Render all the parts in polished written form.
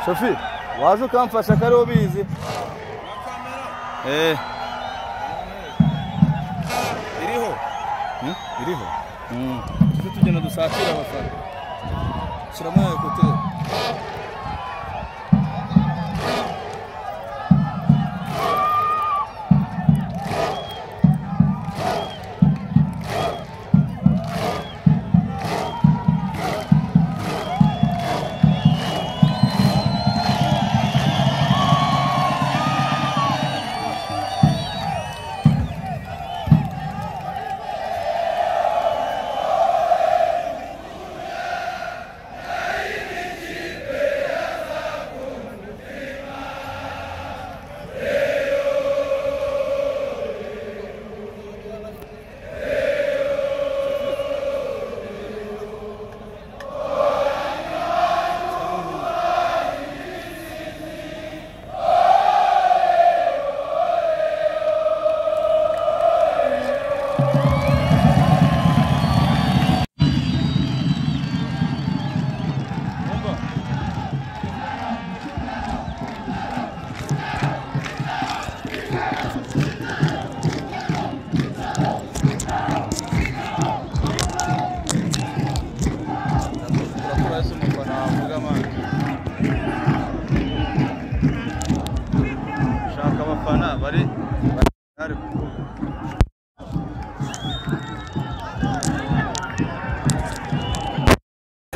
Sophie, waje ukamfasha kare ubizi. Iriho. Iriho. Tugenda dusatira abafana. Shiramo kote.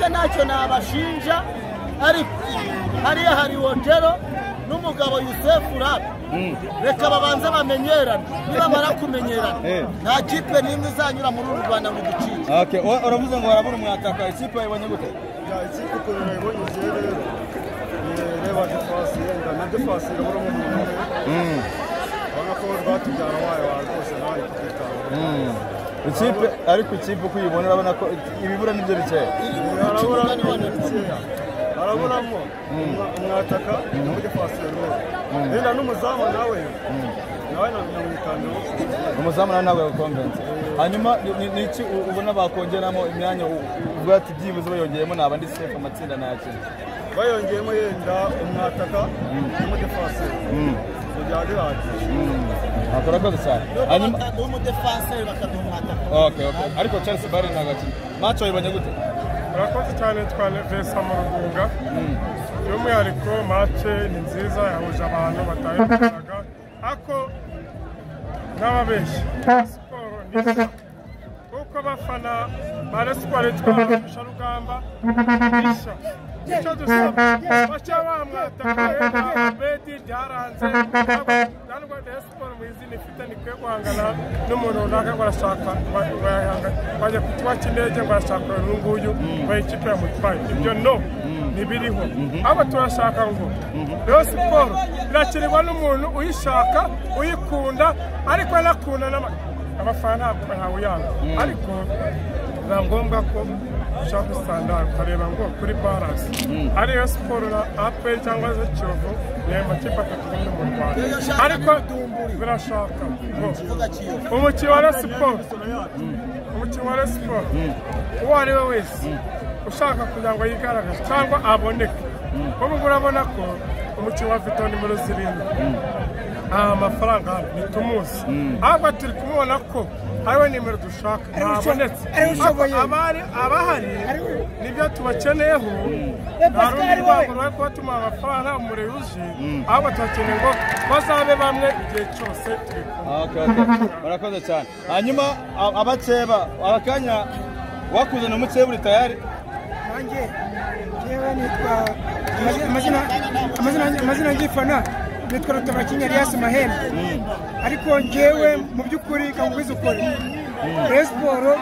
Ntacyo nabashinja ariko hariya hari Wongero n'umugabo Yusefu Rap reka babanze bamenyerana nibamara kumenyerana nta kipe nimwe izanyura muri uru Rwanda mu ducike. Okay, uravuze ngo barabura umwataka ikipe ibonye gute? Ya ikipe ko ibonye rero reba defense yenda na defense irabura mu muntu. Bana ko rwatujyana wayo rwose nawe kutitanga. Ikipe ariko ikipe kuyibona urabona ko ibibura nibyo bikeya. Arabonamo umwataka muri defense rero. Nenda n'umuzamu nawe. Nawe namwitanga. Umuzamu nawe yakombenze. Hanyuma niki ubona bakongeramo imyanya ubwati byibuze bayongeyemo nabandi sefa amatsinda nakina. Bayongeyemo yenda umwataka muri defense. Akora ko cyane. Hanyuma mu defense bakaduhumata. Okay. Ariko Chelsea bari nagati. Match wayibonye gute? Urakoze cyane twale Vesa mu Rugunga. By'umwihariko match ni nziza yahuje abantu batayiraga. Ako n'ababeshi. Siporo ni uko bafana bare siporo twabasha rugamba. Bisha. Icyo dusaba bacha bamwataka beti byaranze nandwa de siporo mu izina ifite ni kwe guhangana n'umuntu runaka barashaka bayahanga bajya kutwa kindege barashaka n'unguyu bayikipe ya mutwaye ibyo no nibiriho aba turashaka ngo rero siporo irakirwa n'umuntu uyishaka uyikunda ariko nakunda abafana ntawe yanga ariko ngombwa ko ushaka standard kareba ngo kuri balance ariyo siporo na APR cyangwa se Kiyovu ni amakipe atatu mu Rwanda ariko birashaka ngo umukino wa siporo uwo ari we wese ushaka kugira ngo yigaragaze cyangwa aboneke ubu urabona ko umukino wa Vital'o nimero 7 amafaranga nitumuzi ahubwo turi kumubona ko hariwe nimero dushaka ntabonetse abahari nibyo tubakeneyeho nta rundi rwego rwo kubatuma amafaranga umureyuje ahubwo tubakeneye ngo bazabe bamwe igihe cyose turi kumwe. Murakoze cyane. Hanyuma abakeba abakanya wakuzana umukeba uri tayari? Nanjye yewe nitwa amazina ngifana nitwa Rutabakinya Elias Mahembe ariko njyewe mu by'ukuri kangwiza ukore Sport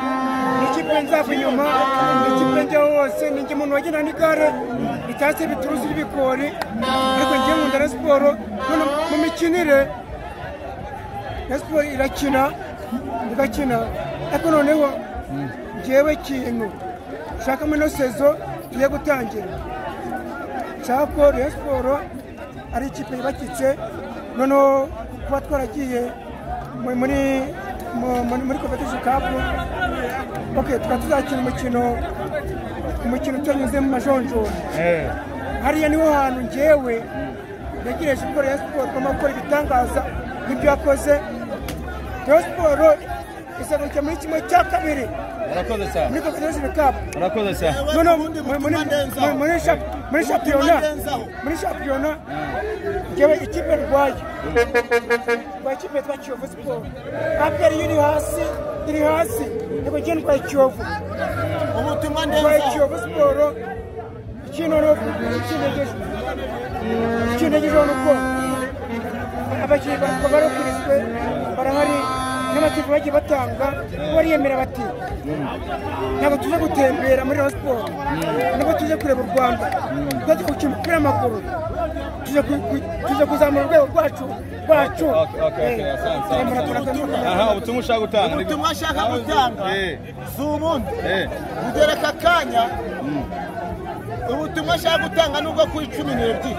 ni ikipe nzava inyuma ni ikipe njya hose ni njye umuntu wagenda n'igare itatse bituruzi y'ibikori ariko njyewe nkunda Sport mu mikinire Sport irakina igakina ariko noneho njyewe kintu shaka muri no sezo tugiye gutangira shaka ko Sport ari ikipe yubakitse noneho kuba twaragiye muri competition cup tukaba tuzakina umukino utanyuze mu majonjora hariya niho hantu njyewe ntegereje siporo ya siporo igomba gukora ibitangaza n'ibyo yakoze. Rayon siporo isabukira muri kimwe cya kabiri Urakoze cyane. muri Confederation Cup. Urakoze cyane. muri shampiyona njyewe ikipe rwaye ikipe yitwa Kiyovu Sport. Aperi iri hasi niko njye ndwaye Kiyovu. ubutumwa Ndwaye ndenza Kiyovu Sport. ikintu nuko abakinnyi barokirizwe barahari n'amakipe bagiye batanga bariyemera bati ntabwo tuje gutembera muri Rayon Sport, ntabwo tuje kureba u Rwanda, tuje gukina umupira w'amaguru, tuje kuzamura urwego rwacu. Ubutumwa ushaka gutanga. ubutumwa ashaka gutanga si ubundi ugereka akanya. ubutumwa ashaka gutanga nubwo kuri 12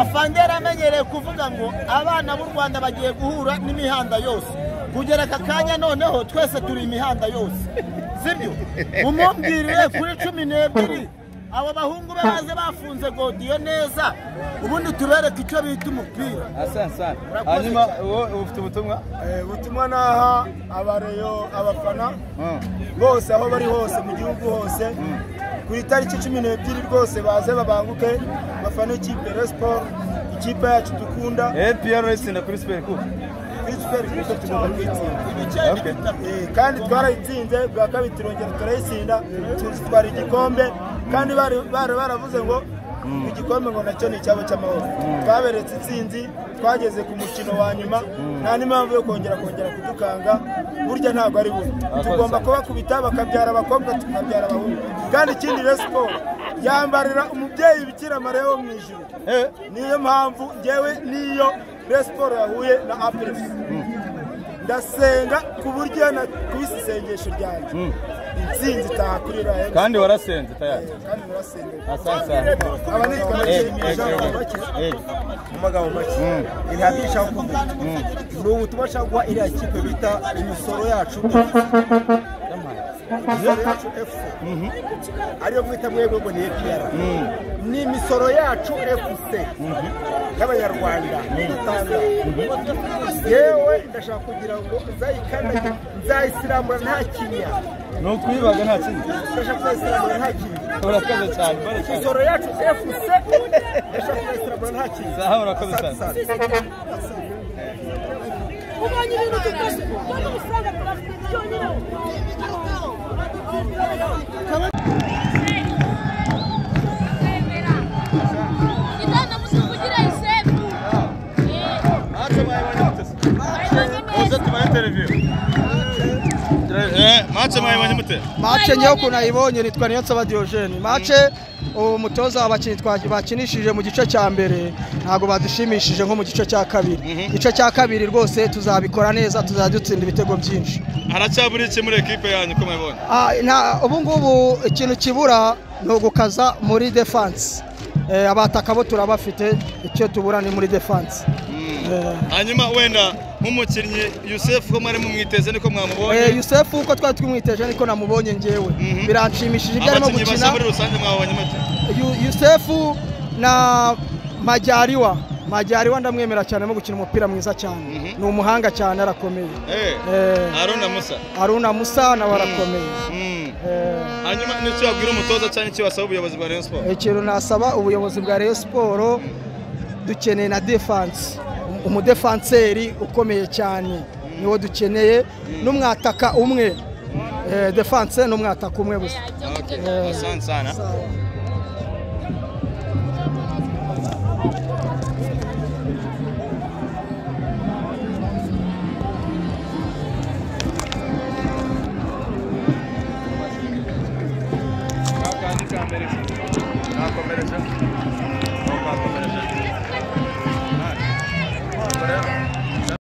afandera amenyereye kuvuga ngo abana b'u Rwanda bagiye guhura n'imihanda yose. Kugereka akanya noneho twese turi imihanda yose, sibyo? Umumbwirire kuri 12 abo bahungu baze bafunze godiyo neza, ubundi tubereke icyo bita umupira. Asante. Hanyuma ufite ubutumwa? Ubutumwa naha abareyo abafana bose aho bari hose mu gihugu hose kuri tariki 12 rwose baze babanguke bafana ikipe Rayon Sport, ikipe yacu dukunda. Pierre Racing kuri Super Cup. Kandi twarayitsinze bwa kabiri turongera turayitsinda twari igikombe, kandi baravuze ngo igikombe ngo nacyo ni icyabo cy'amahoro. Twaberetse itsinzi, twageze ku mukino wa nyuma, nta n'impamvu yo kongera kudukanga. Burya ntabwo ari bubi, tugomba kubakubita bakabyara abakobwa tukabyara abahungu. Kandi ikindi Rayon Sport yambarira umubyeyi Bikira Mariya wo mu ijuru. Niyo mpamvu njyewe niyo Rayon Sport yahuye na APR ndasenga ku buryo na kubisa isengesho ryanjye intsinzi itaha kuri Rayon. Kandi warasenze tayari. Kandi warasenze. Asante. Aba nitwa mu magambo make intabisha kuvuga ni ubutumwa ashaka guha iriya kipe bita imisoro yacu FC ariyo mwita mwebwe ngo ni EPR, ni imisoro yacu FC y'abanyarwanda dutanga. Yewe ndashaka kugira ngo nzayikandage nzayisiramura nta kinya, ni ukwibaga nta kindi. ndashaka kuzayisiramura nta kinya. Urakoze cyane. Imisoro yacu FC ndashaka kuzayisiramura nta kinya. Saha, urakoze cyane. ubonye ibintu byose kandi usanga turafite byonyine. Mache nyo kunayibonye nitwa Niyonsaba Diogene. Mache umutoza abakinyi bakinishije mu gice cya mbere ntago badushimishije nko mu gice cya kabiri. Gice cya kabiri rwose tuzabikora neza, tuzadutsinda ibitego byinshi. Haracyaburi iki muri equipe yanyu ko mwabonye? Ubu ngubu ikintu kibura no gukaza muri defense. Abataka bo turabafite, icyo tubura ni muri defense. Hanyuma wenda nk'umukinnyi Youssef ko mwari mumwiteze niko mwamubonye? Youssef uko twari twimwiteje niko namubonye njyewe. Biranshimishije ibyo arimo gukina. Muri rusange mwabonye mute? Youssef na Majyariwa ndamwemera cyane mu gukina umupira mwiza cyane. Ni umuhanga cyane, arakomeye. Haruna Musa na barakomeye. Hanyuma nicyo yabwira umutoza cyane icyo wasaba ubuyobozi bwa Rayon Sport? Ikintu nasaba ubuyobozi bwa Rayon Sport, dukeneye na defense, umudefanseri ukomeye cyane niwo dukeneye, n'umwataka umwe, defense n'umwataka umwe gusa. Asante sana.